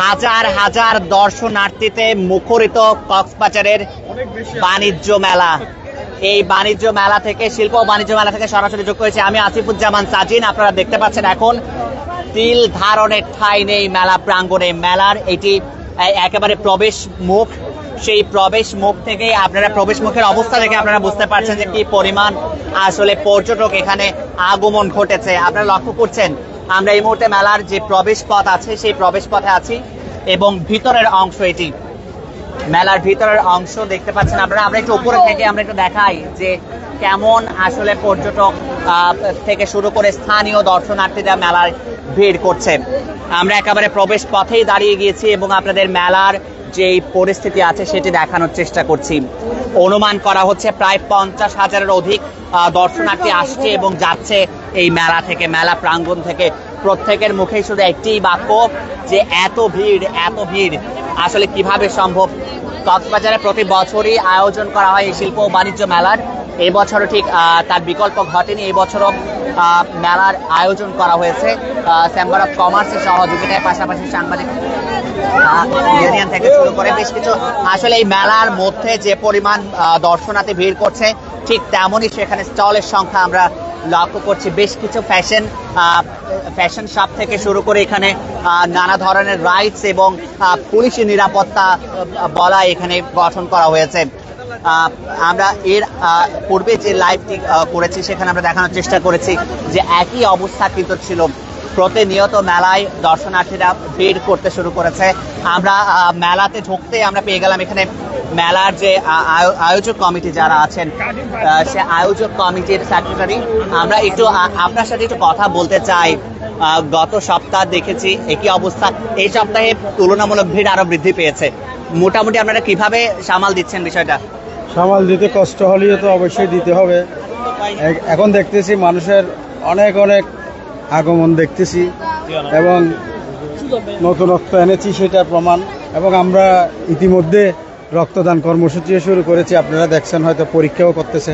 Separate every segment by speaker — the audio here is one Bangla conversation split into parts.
Speaker 1: হাজার হাজার দর্শনার্থীতে মুখরিত কক্সবাজারের বাণিজ্য মেলা। এই বাণিজ্য মেলা থেকে, শিল্প ও বাণিজ্য মেলা থেকে সরাসরি যোগ করেছে আমি আসিফুজ্জামান সাজিন। আপনারা দেখতে পাচ্ছেন এখন তিল ধারণের ঠাঁই নেই মেলা প্রাঙ্গণে। মেলার এটি একেবারে প্রবেশ মুখ, সেই প্রবেশ মুখ থেকে আপনারা প্রবেশ মুখের অবস্থা দেখে আপনারা বুঝতে পারছেন যে কি পরিমাণ আসলে পর্যটক এখানে আগমন ঘটেছে। আপনারা লক্ষ্য করছেন আমরা এই মুহূর্তে মেলার যে প্রবেশ পথ আছে সেই প্রবেশ পথে আছি এবং ভিতরের অংশ, এটি মেলার ভিতরের অংশ দেখতে পাচ্ছেন আপনারা। আমরা একটু উপরে থেকে আমরা একটু দেখাই যে কেমন আসলে পর্যটক থেকে শুরু করে স্থানীয় দর্শনার্থীরা মেলার ভিড় করছে। আমরা একেবারে প্রবেশ পথেই দাঁড়িয়ে গিয়েছি এবং আপনাদের মেলার যে পরিস্থিতি আছে সেটি দেখানোর চেষ্টা করছি। অনুমান করা হচ্ছে প্রায় 50,000-এর অধিক দর্শনার্থী আসছে এবং যাচ্ছে এই মেলা থেকে, মেলা প্রাঙ্গণ থেকে। প্রত্যেকের মুখেই শুধু একটি বাক্য যে এত ভিড় আসলে কিভাবে সম্ভব। কক্সবাজারে প্রতি বছরই আয়োজন করা হয় এই শিল্প ও বাণিজ্য মেলার। এবছরও ঠিক তার বিকল্প ঘটেনি। এই বছরও মেলার আয়োজন করা হয়েছে চেম্বার অফ কমার্সের সহযোগিতায়, পাশাপাশি সাংবাদিক ইউনিয়ন থেকে শুরু করে বেশ কিছু। আসলে এই মেলার মধ্যে যে পরিমাণ দর্শনার্থী ভিড় করছে ঠিক তেমনই সেখানে স্টলের সংখ্যা আমরা লক্ষ্য করছি। বেশ কিছু ফ্যাশন শপ থেকে শুরু করে এখানে নানা ধরনের রাইডস এবং পুলিশি নিরাপত্তা বলা এখানে গঠন করা হয়েছে। আমরা এর পূর্বে যে লাইভটি করেছি সেখানে আমরা দেখানোর চেষ্টা করেছি যে একই অবস্থা কিন্তু ছিল। প্রতিনিয়ত মেলায় দর্শনার্থীরা ভিড় করতে শুরু করেছে। আমরা মেলাতে ঢুকতে আমরা পেয়ে গেলাম এখানে মেলার যে আয়োজক কমিটি যারা আছেন, সে আয়োজক কমিটির সেক্রেটারি। আমরা একটু আপনার সাথে একটু কথা বলতে চাই। গত সপ্তাহ দেখেছি একই অবস্থা, এই সপ্তাহে তুলনামূলক ভিড় আরো বৃদ্ধি পেয়েছে। মোটামুটি আপনারা কিভাবে সামাল দিচ্ছেন বিষয়টা?
Speaker 2: সামাল দিতে কষ্ট হলেও তো অবশ্যই দিতে হবে। এখন দেখতেছি মানুষের অনেক আগমন দেখতেছি এবং নতুনত্ব এনেছি সেটা প্রমাণ। এবং আমরা ইতিমধ্যে রক্তদান কর্মসূচিও শুরু করেছি। আপনারা দেখছেন হয়তো পরীক্ষাও করতেছে,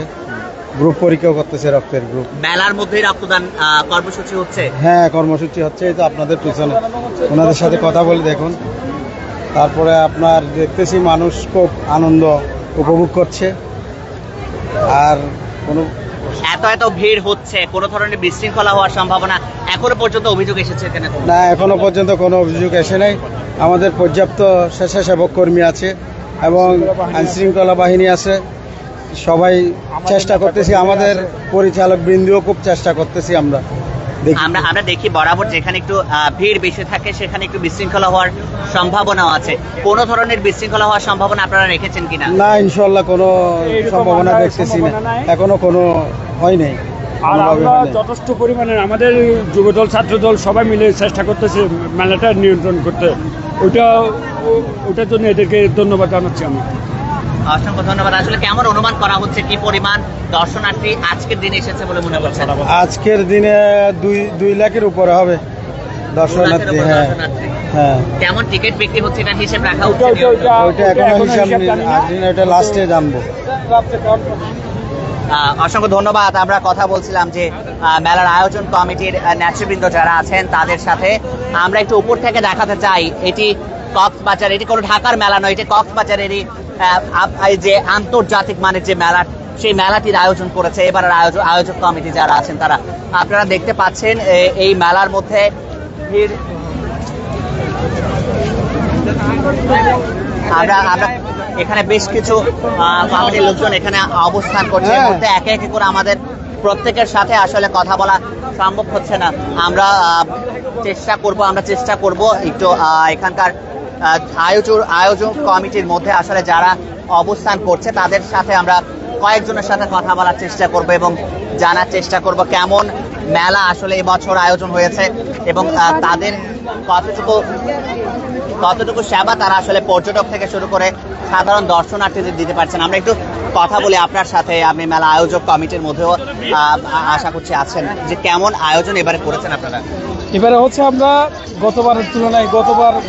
Speaker 2: গ্রুপ পরীক্ষাও করতেছে, রক্তের গ্রুপ।
Speaker 1: মেলার মধ্যেই রক্তদান কর্মসূচি হচ্ছে?
Speaker 2: হ্যাঁ, কর্মসূচি হচ্ছে। এই তো আপনাদের পিছনে, ওনাদের সাথে কথা বলে দেখুন। তারপরে আপনার দেখতেছি মানুষ খুব আনন্দ উপভোগ করছে। আর কোনো
Speaker 1: এত ভিড় হচ্ছে, কোনো ধরনের বিশৃঙ্খলা হওয়ার সম্ভাবনা এখনো পর্যন্ত অভিযোগ এসেছে কিনা?
Speaker 2: না, এখনো পর্যন্ত কোনো অভিযোগ এসে নাই। আমাদের পর্যাপ্ত স্বেচ্ছাসেবক কর্মী আছে এবং আইনশৃঙ্খলা বাহিনী আছে। সবাই চেষ্টা করতেছি, আমাদের পরিচালক বৃন্দও খুব চেষ্টা করতেছি। আমরা
Speaker 1: দেখি বরাবর যেখানে একটু ভিড় বেশি থাকে সেখানে একটু বিশৃঙ্খলা হওয়ার সম্ভাবনাও আছে। কোনো ধরনের বিশৃঙ্খলা হওয়ার সম্ভাবনা আপনারা রেখেছেন কিনা?
Speaker 2: না, ইনশাল্লাহ কোনো সম্ভাবনা দেখতেছি না, এখনো কোনো হয় নাই।
Speaker 3: আর আমরা যথেষ্ট পরিমাণে আমাদের যুবদল, ছাত্রদল সবাই মিলে চেষ্টা করতেছে মেলাটা নিয়ন্ত্রণ করতে। ওটার জন্য এদেরকে ধন্যবাদ জানাচ্ছি আমি।
Speaker 1: অসংখ্য ধন্যবাদ। আসলে কেমন অনুমান করা হচ্ছে কি পরিমাণ দর্শনার্থী আজকের দিনে এসেছে বলে মনে করছেন?
Speaker 2: আজকের দিনে 2 লাখের উপরে হবে দর্শনার্থী। হ্যাঁ,
Speaker 1: কেমন টিকিট বিক্রি হচ্ছে এটা হিসেব রাখা উচিত?
Speaker 2: ওইটা এখনো হিসাব ওইটা লাস্টে জানবো।
Speaker 1: অসংখ্য ধন্যবাদ। আমরা কথা বলছিলাম যে মেলার আয়োজন কমিটির নেতৃবৃন্দ যারা আছেন তাদের সাথে। আমরা একটু উপর থেকে দেখাতে চাই, এটি কক্সবাজার, এটি কোনো ঢাকার মেলা নয়, এটি কক্সবাজারেরই যে আন্তর্জাতিক মানের যে মেলা, সেই মেলাটির আয়োজন করেছে এবারের আয়োজক কমিটি যারা আছেন তারা। আপনারা দেখতে পাচ্ছেন এই মেলার মধ্যে ভিড়। আমরা এখানে বেশ কিছু কমিটির লোকজন এখানে অবস্থান করছে। এর মধ্যে একে একে করে আমাদের প্রত্যেকের সাথে আসলে কথা বলা সম্ভব হচ্ছে না। আমরা চেষ্টা করব একটু এখানকার আয়োজক কমিটির মধ্যে আসলে যারা অবস্থান করছে তাদের সাথে আমরা কয়েকজনের সাথে কথা বলার চেষ্টা করব এবং জানার চেষ্টা করব কেমন মেলা আসলে এবছর আয়োজন হয়েছে এবং তাদের কতটুকু সেবা তারা আসলে পর্যটক থেকে শুরু করে সাধারণ দর্শনার্থীদের দিতে পারছেন। আমরা একটু কথা বলি আপনার সাথে। আপনি মেলা আয়োজক কমিটির মধ্যেও আশা করছি আছেন, যে কেমন আয়োজন এবারে করেছেন আপনারা?
Speaker 3: এবারে হচ্ছে আমরা গতবারের তুলনায়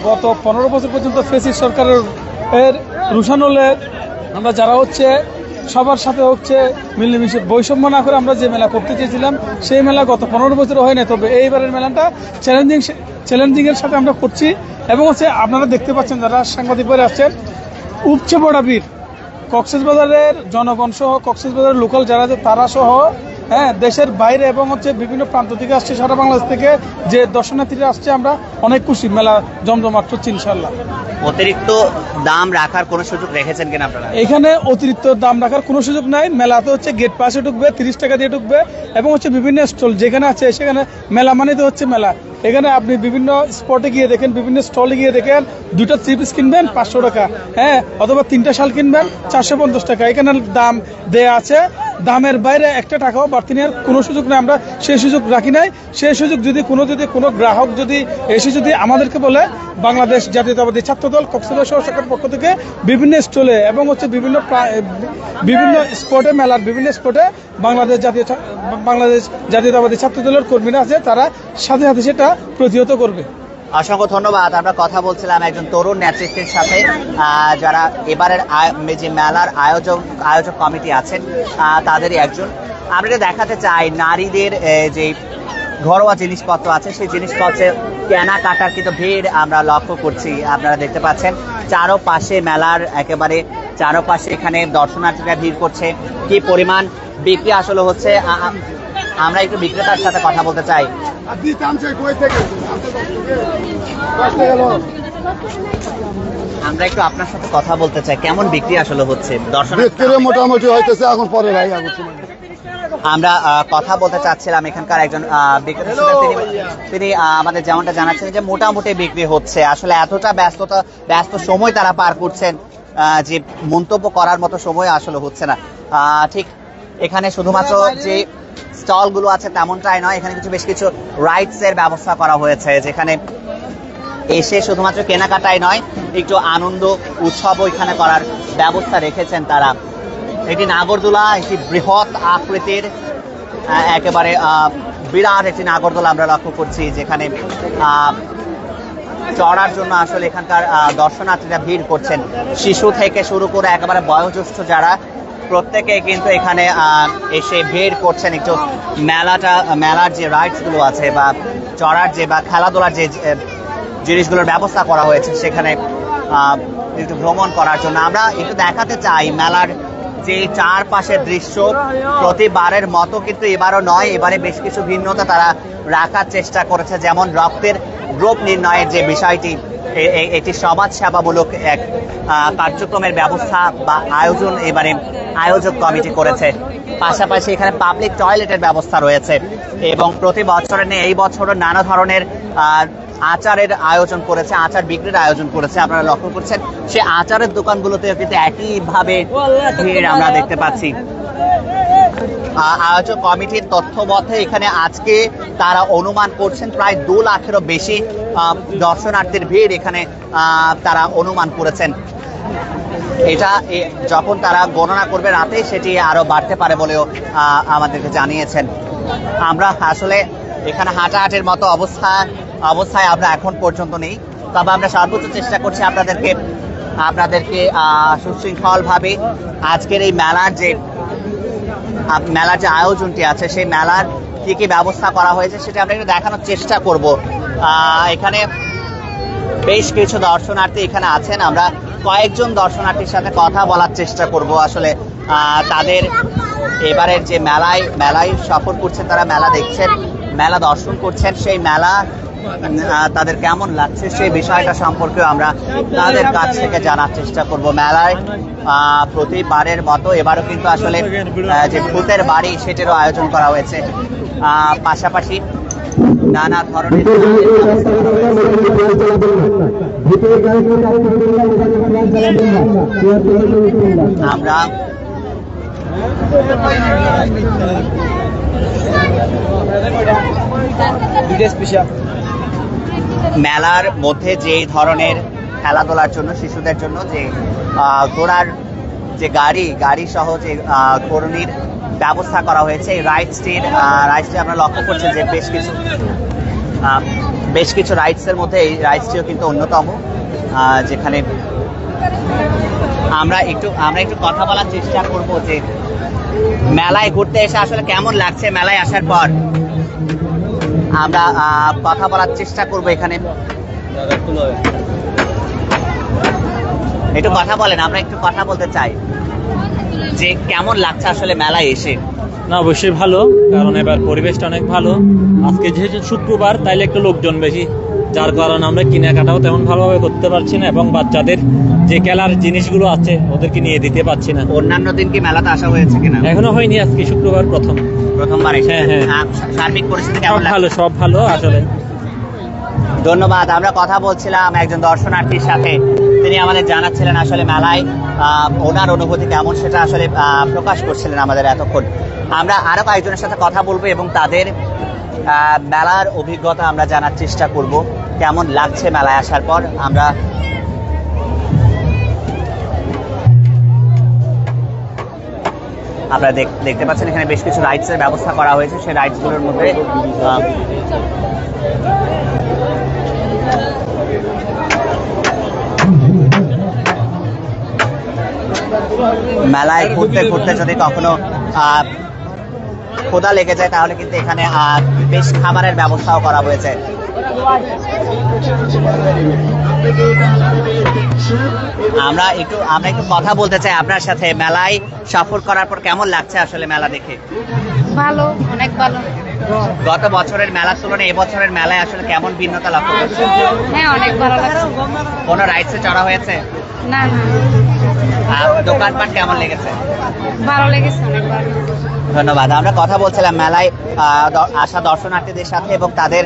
Speaker 3: গত 15 বছর পর্যন্ত ফেসিস সরকারের রুশানলে আমরা যারা হচ্ছে
Speaker 2: সবার সাথে হচ্ছে মিলেমিশে বৈষম্য না করে আমরা যে মেলা করতে চেয়েছিলাম সেই মেলা গত 15 বছর হয় না, তবে এইবারের মেলাটা চ্যালেঞ্জিংয়ের সাথে আমরা করছি। এবং হচ্ছে আপনারা দেখতে পাচ্ছেন যারা সাংবাদিক ভাইরা আসছেন, উপচে পড়া ভিড়, কক্সবাজারের জনগণ সহ কক্সবাজারের লোকাল যারা আছে তারা সহ, হ্যাঁ, দেশের বাইরে এবং হচ্ছে বিভিন্ন প্রান্ত থেকে আসছে, সারা বাংলাদেশ থেকে যে দর্শনার্থীরা আসছে, আমরা অনেক খুশি। মেলা জমজমাট হচ্ছে ইনশাল্লাহ।
Speaker 1: অতিরিক্ত দাম রাখার কোনো সুযোগ রেখেছেন কিনা আপনারা?
Speaker 2: এখানে অতিরিক্ত দাম রাখার কোনো সুযোগ নাই। মেলাতে হচ্ছে গেট পাসে ঢুকবে, 30 টাকা দিয়ে ঢুকবে এবং হচ্ছে বিভিন্ন স্টল যেখানে আছে সেখানে মেলা মানে তো হচ্ছে মেলা। এখানে আপনি বিভিন্ন স্পটে গিয়ে দেখেন, বিভিন্ন স্টলে গিয়ে দেখেন, 2টা 3 পিস কিনবেন 500 টাকা, হ্যাঁ, অথবা 3টা শাল কিনবেন 450 টাকা। এখানে দাম দেয়া আছে, দামের বাইরে একটা টাকাও বাড়তি নেওয়ার কোনো সুযোগ নেই। আমরা সেই সুযোগ রাখি নাই। সেই সুযোগ যদি কোনো গ্রাহক যদি এসে যদি আমাদেরকে বলে, বাংলাদেশ জাতীয়তাবাদী ছাত্রদল কক্সবাজার শহর শাখার পক্ষ থেকে বিভিন্ন স্টলে এবং হচ্ছে বিভিন্ন স্পটে, মেলার বিভিন্ন স্পটে বাংলাদেশ জাতীয়তাবাদী ছাত্রদলের কর্মীরা আছে, তারা সাথে সাথে সেটা প্রতিহত করবে।
Speaker 1: অসংখ্য ধন্যবাদ। আমরা কথা বলছিলাম একজন তরুণ নেতৃত্বের সাথে, যারা এবারের যে মেলার আয়োজক কমিটি আছেন তাদেরই একজন। আমরা এটা দেখাতে চাই নারীদের যে ঘরোয়া জিনিসপত্র আছে সেই জিনিসপত্রের কেনাকাটার কিন্তু ভিড় আমরা লক্ষ্য করছি। আপনারা দেখতে পাচ্ছেন চারপাশে মেলার একেবারে চারপাশে এখানে দর্শনার্থীরা ভিড় করছে। কি পরিমাণ বিক্রি আসলে হচ্ছে, আমরা একটু বিক্রেতার সাথে কথা বলতে চাই। আমরা একটু আপনার সাথে কথা বলতে চাই, কেমন বিক্রি আসলে হচ্ছে?
Speaker 4: মোটামুটি হইতেছে এখন, পরে ভাই
Speaker 1: আমরা কথা বলতে চাচ্ছিলাম এখানকার একজন বিক্রেতা ছিলেন, তিনি আমাদের যেমনটা জানাচ্ছেন যে মোটামুটি বিক্রি হচ্ছে। আসলে এতটা ব্যস্ত সময় তারা পার করছেন যে মন্তব্য করার মতো সময় আসলে হচ্ছে না। ঠিক এখানে শুধুমাত্র যে স্টলগুলো আছে তেমনটাই নয়, এখানে বেশ কিছু রাইডস এর ব্যবস্থা করা হয়েছে, যেখানে এসে শুধুমাত্র কেনাকাটাই নয়, একটু আনন্দ উৎসবও এখানে করার ব্যবস্থা রেখেছেন তারা। এটি নাগরদোলা, একটি বৃহৎ আকৃতির একেবারে বিরাট একটি নাগরদোলা আমরা লক্ষ্য করছি, যেখানে চড়ার জন্য আসলে এখানকার দর্শনার্থীরা ভিড় করছেন। শিশু থেকে শুরু করে একেবারে বয়োজ্যেষ্ঠ যারা, প্রত্যেকে কিন্তু এখানে এসে ভিড় করছেন। একটু মেলার যে রাইডস গুলো আছে বা চড়ার যে বা খেলাধুলার যে জিনিসগুলোর ব্যবস্থা করা হয়েছে সেখানে একটু ভ্রমণ করার জন্য আমরা একটু দেখাতে চাই মেলার যে চারপাশের দৃশ্য। প্রতিবারের মতো কিন্তু এবারও নয়, এবারে বেশ কিছু ভিন্নতা তারা রাখার চেষ্টা করেছে। যেমন রক্তের গ্রুপ নির্ণয়ের যে বিষয়টি, এটি সমাজ সেবামূলক এক কার্যক্রমের ব্যবস্থা বা আয়োজন এবারে আয়োজক কমিটি করেছে। পাশাপাশি এখানে পাবলিক টয়লেটের ব্যবস্থা রয়েছে এবং প্রতি বছরের নিয়ে এই বছরও নানা ধরনের আচারের আয়োজন করেছে, আচার বিক্রির আয়োজন করেছে। আপনারা লক্ষ্য করছেন সে আচারের দোকানগুলোতেও কিন্তু একইভাবে ভিড় আমরা দেখতে পাচ্ছি। আয়োজক কমিটির তথ্য মতে এখানে আজকে তারা অনুমান করছেন প্রায় 2 লাখেরও বেশি দর্শনার্থীর ভিড় এখানে তারা অনুমান করেছেন। এটা যখন তারা গণনা করবে রাতে সেটি আরো বাড়তে পারে বলেও আমাদেরকে জানিয়েছেন। আমরা আসলে এখানে হাঁটাহাঁটির মতো অবস্থায় আমরা এখন পর্যন্ত নেই, তবে আমরা সর্বোচ্চ চেষ্টা করছি আপনাদেরকে সুশৃঙ্খলভাবে আজকের এই মেলার যে আয়োজনটি আছে সেই মেলার কি কি ব্যবস্থা করা হয়েছে সেটা আমরা একটু দেখানোর চেষ্টা করব। এখানে বেশ কিছু দর্শনার্থী এখানে আছেন, আমরা কয়েকজন দর্শনার্থীর সাথে কথা বলার চেষ্টা করব। আসলে তাদের এবারের যে মেলায় সফর করছেন, তারা মেলা দেখছেন, মেলা দর্শন করছেন, সেই মেলা তাদের কেমন লাগছে সেই বিষয়টা সম্পর্কে আমরা তাদের কাছ থেকে জানার চেষ্টা করব। মেলায় প্রতিবারের মতো এবারও কিন্তু আসলে যে ভূতের বাড়ি সেটারও আয়োজন করা হয়েছে। পাশাপাশি নানা ধরনের আমরা মেলার মধ্যে যে ধরনের খেলাধুলার জন্য শিশুদের জন্য যে ঘোড়ার যে গাড়ি সহ যে ঘোড়নির ব্যবস্থা করা হয়েছে, এই রাইডসটি আমরা লক্ষ্য করছেন যে বেশ কিছু রাইডসের মধ্যে এই রাইডসটিও কিন্তু অন্যতম, যেখানে আমরা একটু কথা বলার চেষ্টা করব যে মেলায় ঘুরতে এসে আসলে কেমন লাগছে, মেলায় আসার পর আমরা কথা বলার চেষ্টা করব। এখানে একটু কথা বলেন, আমরা একটু কথা বলতে চাই যে কেমন লাগছে আসলে মেলায় এসে।
Speaker 5: না অবশ্যই ভালো, কারণ এবার পরিবেশটা অনেক ভালো। আজকে যেহেতু শুক্রবার তাইলে একটু লোকজন বেশি, যার কারণে আমরা কেনাকাটাও তেমন ভালোভাবে করতে পারছি না এবং বাচ্চাদের যে খেলার জিনিসগুলো আছে ওদেরকে নিয়ে দিতে পারছি না।
Speaker 1: অন্যান্য দিন কি মেলাতে আসা হয়েছে কিনা?
Speaker 5: এখনো হয়নি, আজকে শুক্রবার
Speaker 1: প্রথমবার এসে।
Speaker 5: হ্যাঁ।
Speaker 1: সার্বিক পরিস্থিতি
Speaker 5: সব
Speaker 1: কেমন
Speaker 5: ভালো,
Speaker 1: লাগছে?
Speaker 5: সব ভালো আসলে।
Speaker 1: ধন্যবাদ। আমরা কথা বলছিলাম একজন দর্শনার্থীর সাথে, তিনি আমাদের জানাচ্ছিলেন আসলে মেলায় ওনার অনুভূতি কেমন সেটা আসলে প্রকাশ করছিলেন আমাদের এতক্ষণ। আমরা আরো কয়েকজনের সাথে কথা বলবো এবং তাদের মেলার অভিজ্ঞতা আমরা জানার চেষ্টা করব, কেমন লাগছে মেলায় আসার পর। আপনারা দেখতে পাচ্ছেন এখানে বেশ কিছু রাইডসের ব্যবস্থা করা হয়েছে। সেই রাইডসগুলোর মধ্যে মেলায় ঘুরতে ঘুরতে যদি কখনো ক্ষুধা লেগে যায় তাহলে কিন্তু এখানে বেশ খাবারের ব্যবস্থাও করা হয়েছে। আমরা একটু কথা বলতে চাই আপনার সাথে। মেলায় সফর করার পর কেমন লাগছে আসলে মেলা দেখে?
Speaker 6: ভালো, অনেক ভালো।
Speaker 1: গত বছরের মেলার তুলনায় এবছরের মেলায় আসলে কেমন ভিন্নতা লক্ষ্য করছেন?
Speaker 6: হ্যাঁ, অনেক ভালো লাগছে।
Speaker 1: কোনো রাইডসে চড়া হয়েছে?
Speaker 6: না না,
Speaker 1: দোকানপাট কেমন লেগেছে?
Speaker 6: ভালো লেগেছে, অনেক ভালো।
Speaker 1: ধন্যবাদ। আমরা কথা বলছিলাম মেলায় আসা দর্শনার্থীদের সাথে এবং তাদের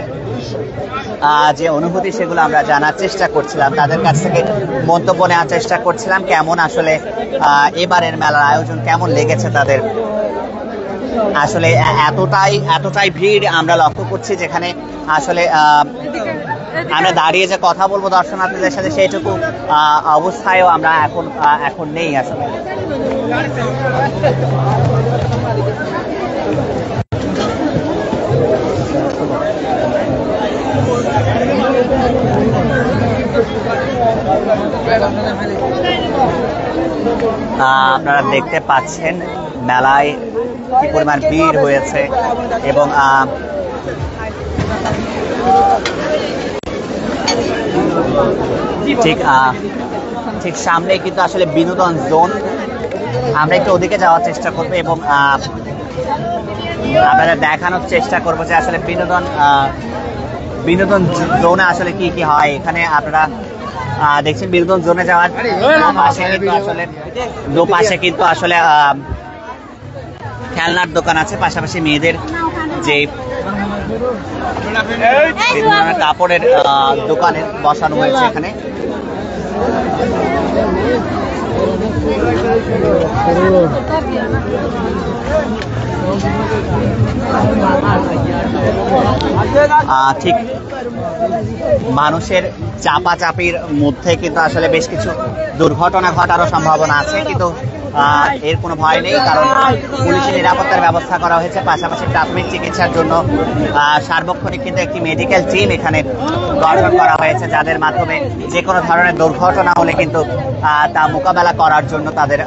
Speaker 1: যে অনুভূতি সেগুলো আমরা জানার চেষ্টা করছিলাম, তাদের কাছ থেকে মন্তব্য নেওয়ার চেষ্টা করছিলাম কেমন আসলে এবারের মেলার আয়োজন কেমন লেগেছে তাদের। আসলে এতটাই ভিড় আমরা লক্ষ্য করছি, যেখানে আসলে আমরা দাঁড়িয়ে যে কথা বলবো দর্শনার্থীদের সাথে সেইটুকু অবস্থায়ও আমরা এখন নেই আসলে। আপনারা দেখতে পাচ্ছেন মেলায় কি পরিমাণ ভিড় হয়েছে এবং ঠিক সামনে কিন্তু আসলে বিনোদন জোন। আমরা একটু ওদিকে যাওয়ার চেষ্টা করবো এবং আপনাদের দেখানোর চেষ্টা করবো যে আসলে বিনোদন জোনে আসলে কি কি হয় এখানে। আপনারা দেখছেন বিনোদন জোনে যাওয়ার দুপাশে কিন্তু আসলে খেলনার দোকান আছে, পাশাপাশি মেয়েদের যে কাপড়ের দোকানে বসানো হয়েছে এখানে। ঠিক মানুষের চাপাচাপির মধ্যে কিন্তু আসলে বেশ কিছু দুর্ঘটনা ঘটারও সম্ভাবনা আছে, কিন্তু এর কোনো ভয় নেই, কারণ পুলিশের নিরাপত্তার ব্যবস্থা করা হয়েছে। পাশাপাশি প্রাথমিক চিকিৎসার জন্য সার্বক্ষণিক কিন্তু একটি মেডিকেল টিম এখানে গঠন করা হয়েছে, যাদের মাধ্যমে যে কোনো ধরনের দুর্ঘটনা হলে কিন্তু তা মোকাবেলা করার জন্য তাদের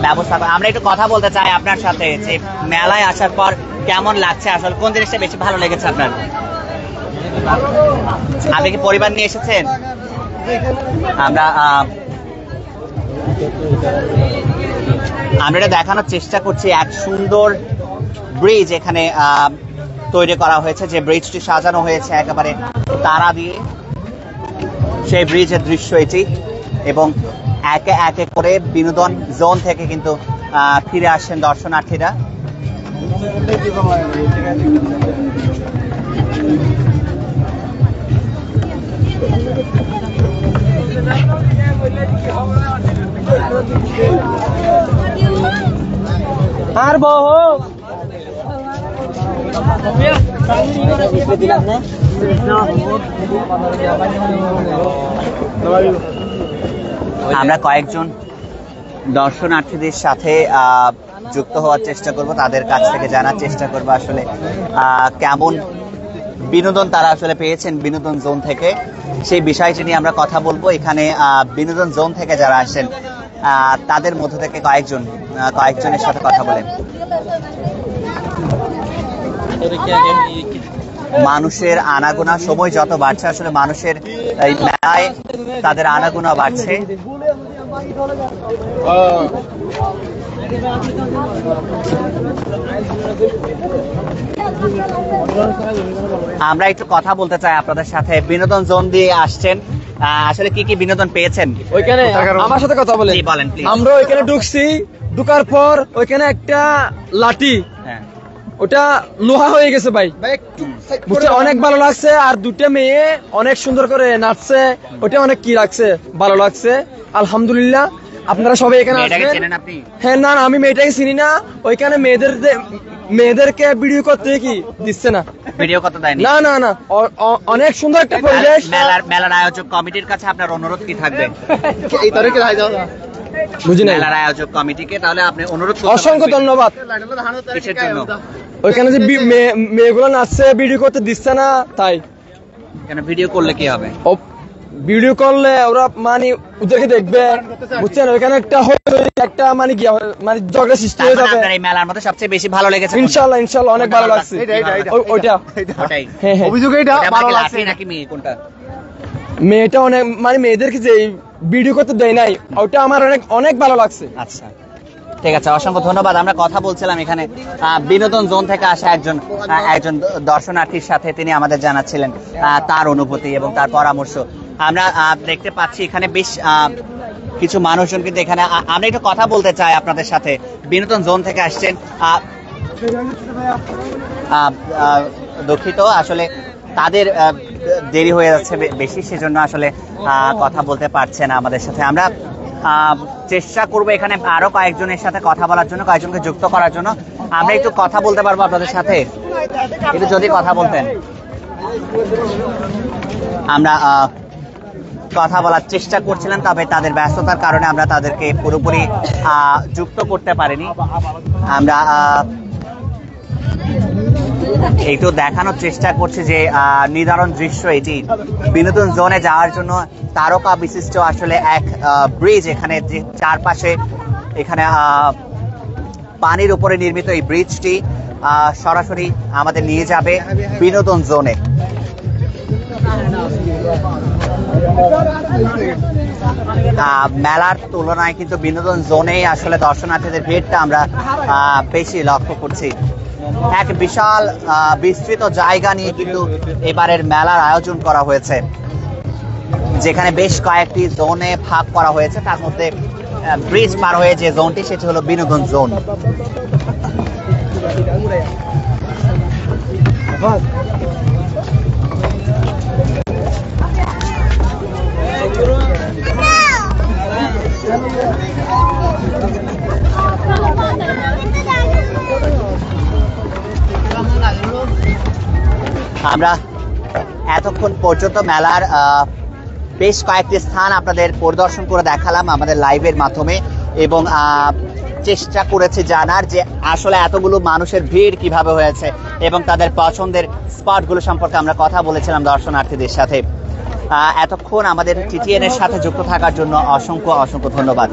Speaker 1: ব্যবস্থা। আমরা একটু কথা বলতে চাই আপনার সাথে যে মেলায় আসার পর কেমন লাগছে, আসলে কোন জিনিসটা বেশি ভালো লেগেছে আপনার? আপনি কি পরিবার নিয়ে এসেছেন? আমরা এটা দেখানোর চেষ্টা করছি এক সুন্দর ব্রিজ এখানে তৈরি করা হয়েছে, যে ব্রিজটি সাজানো হয়েছে একেবারে তারা দিয়ে। সেই ব্রিজের দৃশ্য এটি এবং একে একে করে বিনোদন জোন থেকে কিন্তু ফিরে আসছেন দর্শনার্থীরা।
Speaker 5: আর বহু
Speaker 1: আমরা কয়েকজন দর্শনার্থীদের সাথে যুক্ত হওয়ার চেষ্টা করব, তাদের কাছ থেকে জানার চেষ্টা করব আসলে কেমন বিনোদন তারা আসলে পেয়েছেন বিনোদন জোন থেকে, সেই বিষয়টি নিয়ে আমরা কথা বলবো। এখানে বিনোদন জোন থেকে যারা আসেন তাদের মধ্য থেকে কয়েকজনের সাথে কথা বলেন। মানুষের আনাগোনা সময় যত বাড়ছে, আসলে মানুষের এই মেলায় তাদের আনাগোনা বাড়ছে। আমরা একটু কথা বলতে চাই আপনাদের সাথে। বিনোদন জোন দিয়ে আসছেন, আসলে কি কি বিনোদন পেয়েছেন
Speaker 7: ওইখানে? আমার সাথে কথা বলেন।
Speaker 1: বলেন প্লিজ।
Speaker 7: আমরা ওইখানে ঢুকছি, ঢুকার পর ওইখানে একটা লাঠি,
Speaker 1: হ্যাঁ,
Speaker 7: ওটা লোহা হয়ে গেছে ভাই, বুঝতে অনেক ভালো লাগছে। আর দুটো মেয়ে অনেক সুন্দর করে নাচছে, ওটা অনেক কি লাগছে, ভালো লাগছে আলহামদুলিল্লাহ। আপনারা সবাই এখানে আসবেন।
Speaker 1: চেনেন আপনি?
Speaker 7: হ্যাঁ, না আমি মেয়েটাকে চিনি না। ওইখানে মেয়েদেরকে ভিডিও করতে কি দিচ্ছে না,
Speaker 1: ভিডিও কত দেয়নি?
Speaker 7: না না না, অনেক সুন্দর একটা পরিবেশ।
Speaker 1: মেলার আয়োজক কমিটির কাছে আপনার অনুরোধ কি থাকবে?
Speaker 7: বুঝি না
Speaker 1: মেলার আয়োজক কমিটিকে তাহলে আপনি অনুরোধ করতে
Speaker 7: অসংখ্য
Speaker 1: পারবেন।
Speaker 7: ধন্যবাদ।
Speaker 1: কিসের জন্য?
Speaker 7: ওইখানে যে মেয়েগুলো নাচছে, ভিডিও করতে দিচ্ছে না, তাই।
Speaker 1: কেন ভিডিও করলে কি হবে?
Speaker 7: ভিডিও করলে ওরা মানে ওদেরকে দেখবে, বুঝছেন? ওইখানে একটা মানে কি মানে ঝগড়া সৃষ্টি হয়ে যাবে।
Speaker 1: আপনার এই মেলার মধ্যে সবচেয়ে বেশি ভালো লেগেছে?
Speaker 7: ইনশাআল্লাহ ইনশাআল্লাহ অনেক ভালো লাগছে ওইটা।
Speaker 1: ওটাই
Speaker 7: হ্যাঁ হ্যাঁ,
Speaker 2: অভিযোগ এটা ভালো লাগছে
Speaker 1: নাকি মেয়ে কোনটা?
Speaker 7: মেয়েটা অনেক মানে মেয়েদেরকে যে ভিডিও করতে দেয় নাই, ওটা আমার অনেক অনেক ভালো লাগছে।
Speaker 1: আচ্ছা, ঠিক আছে, অসংখ্য ধন্যবাদ। আমরা কথা বলছিলাম এখানে বিনোদন জোন থেকে আসা একজন দর্শনার্থীর সাথে। তিনি আমাদের জানাচ্ছিলেন তার অনুভূতি এবং তার পরামর্শ। আমরা দেখতে পাচ্ছি এখানে বেশ কিছু মানুষজন কিন্তু এখানে। আমরা একটু কথা বলতে চাই আপনাদের সাথে। বিনোদন জোন থেকে আসছেন, দুঃখিত আসলে তাদের দেরি হয়ে যাচ্ছে বেশি, সেজন্য আসলে কথা বলতে পারছে না আমাদের সাথে। আমরা চেষ্টা করবো এখানে আরো কয়েকজনের সাথে কথা বলার জন্য, কয়েকজনকে যুক্ত করার জন্য। আমরা একটু কথা বলতে পারবো আপনাদের সাথে? একটু যদি কথা বলতেন। আমরা কথা বলার চেষ্টা করছিলাম, তবে তাদের ব্যস্ততার কারণে আমরা তাদেরকে পুরোপুরি যুক্ত করতে পারিনি। আমরা একটু দেখানোর চেষ্টা করছি যে নিদারুণ দৃশ্য এটি। বিনোদন জোনে যাওয়ার জন্য তারকা বিশিষ্ট আসলে এক ব্রিজ, এখানে যে চারপাশে এখানে পানির উপরে নির্মিত এই ব্রিজটি সরাসরি আমাদের নিয়ে যাবে বিনোদন জোনে। মেলার তুলনায় কিন্তু বিনোদন জোনেই আসলে দর্শনার্থীদের ভিড়টা আমরা বেশি লক্ষ্য করছি। এক বিশাল বিস্তৃত জায়গা নিয়ে কিন্তু এবারের মেলার আয়োজন করা হয়েছে, যেখানে বেশ কয়েকটি জোনে ভাগ করা হয়েছে। তার মধ্যে ব্রিজ পার হয়ে যে জোনটি, সেটি হলো বিনোদন জোন। আমরা এতক্ষণ পর্যন্ত মেলার বেশ কয়েকটি স্থান আপনাদের পরিদর্শন করে দেখালাম আমাদের লাইভের মাধ্যমে, এবং চেষ্টা করেছি জানার যে আসলে এতগুলো মানুষের ভিড় কিভাবে হয়েছে এবং তাদের পছন্দের স্পটগুলো সম্পর্কে আমরা কথা বলেছিলাম দর্শনার্থীদের সাথে। এতক্ষণ আমাদের টিটিএন এর সাথে যুক্ত থাকার জন্য অসংখ্য অসংখ্য ধন্যবাদ।